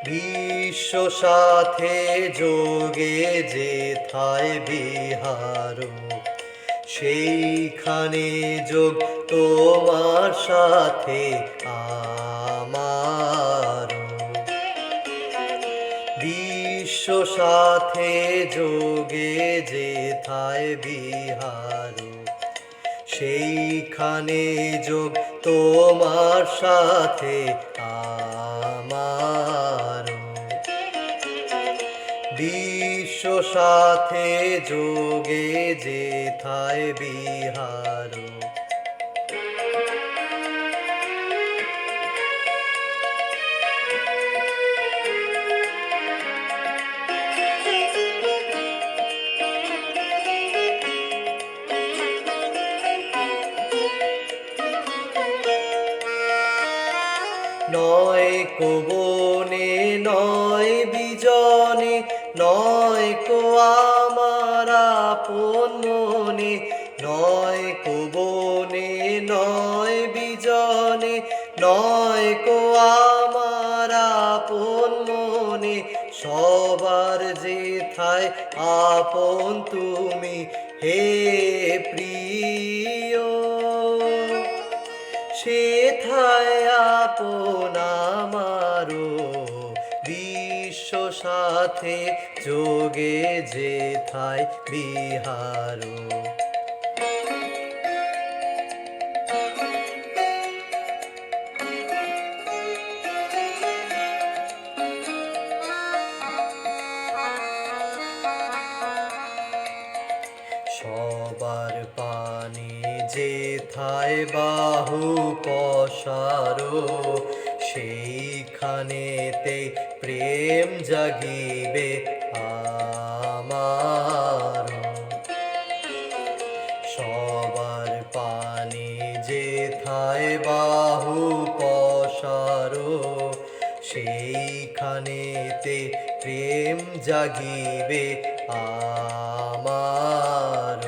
বিশ্ব সাথে যোগে যেথায় বিহার, সেইখানে যোগ তোমার সাথে আমার। বিশ্ব সাথে যোগে যেথায় বিহার, সেইখানে যোগ তোমার সাথে আমার। বিশ্ব সাথে যোগে যেথায় বিহার। নয় কো বনে নয় বিজনে, নয় কো আমার আপন মনে। নয় কো বনে নয় বিজনে, নয় কো আমার আপন মনে। সবার যেথায় আপন তুমি হে প্রিয়, সেথায় আপন আমারো। বিশ্ব সাথে যোগে যেথায় বিহার। সবার পানে যেথায় বাহু পসারো, সেইখানেতে প্রেম জাগিবে আমার। সবার পানে যেথায় বাহু পসারো, সেইখানেতে প্রেম জাগিবে আমার।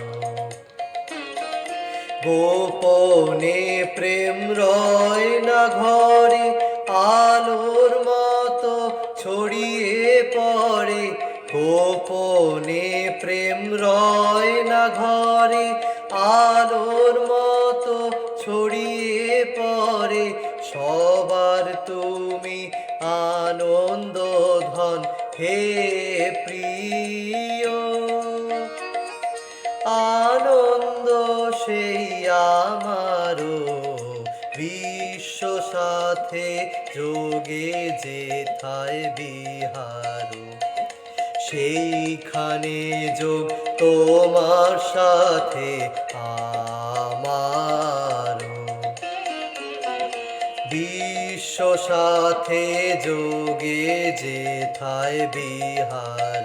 গোপনে প্রেম রয় না ঘরে, আলোর মতো ছড়িয়ে পড়ে। গোপনে প্রেম রয় না ঘরে, আলোর মতো ছড়িয়ে পড়ে। সবার তুমি আনন্দ ধন হে প্রিয়, আনন্দ সেই আমারো। বিশ্ব সাথে যোগে যেথায় বিহার, সেইখানে যোগ তোমার সাথে আমার। বিশ্ব সাথে যোগে যেথায় বিহার।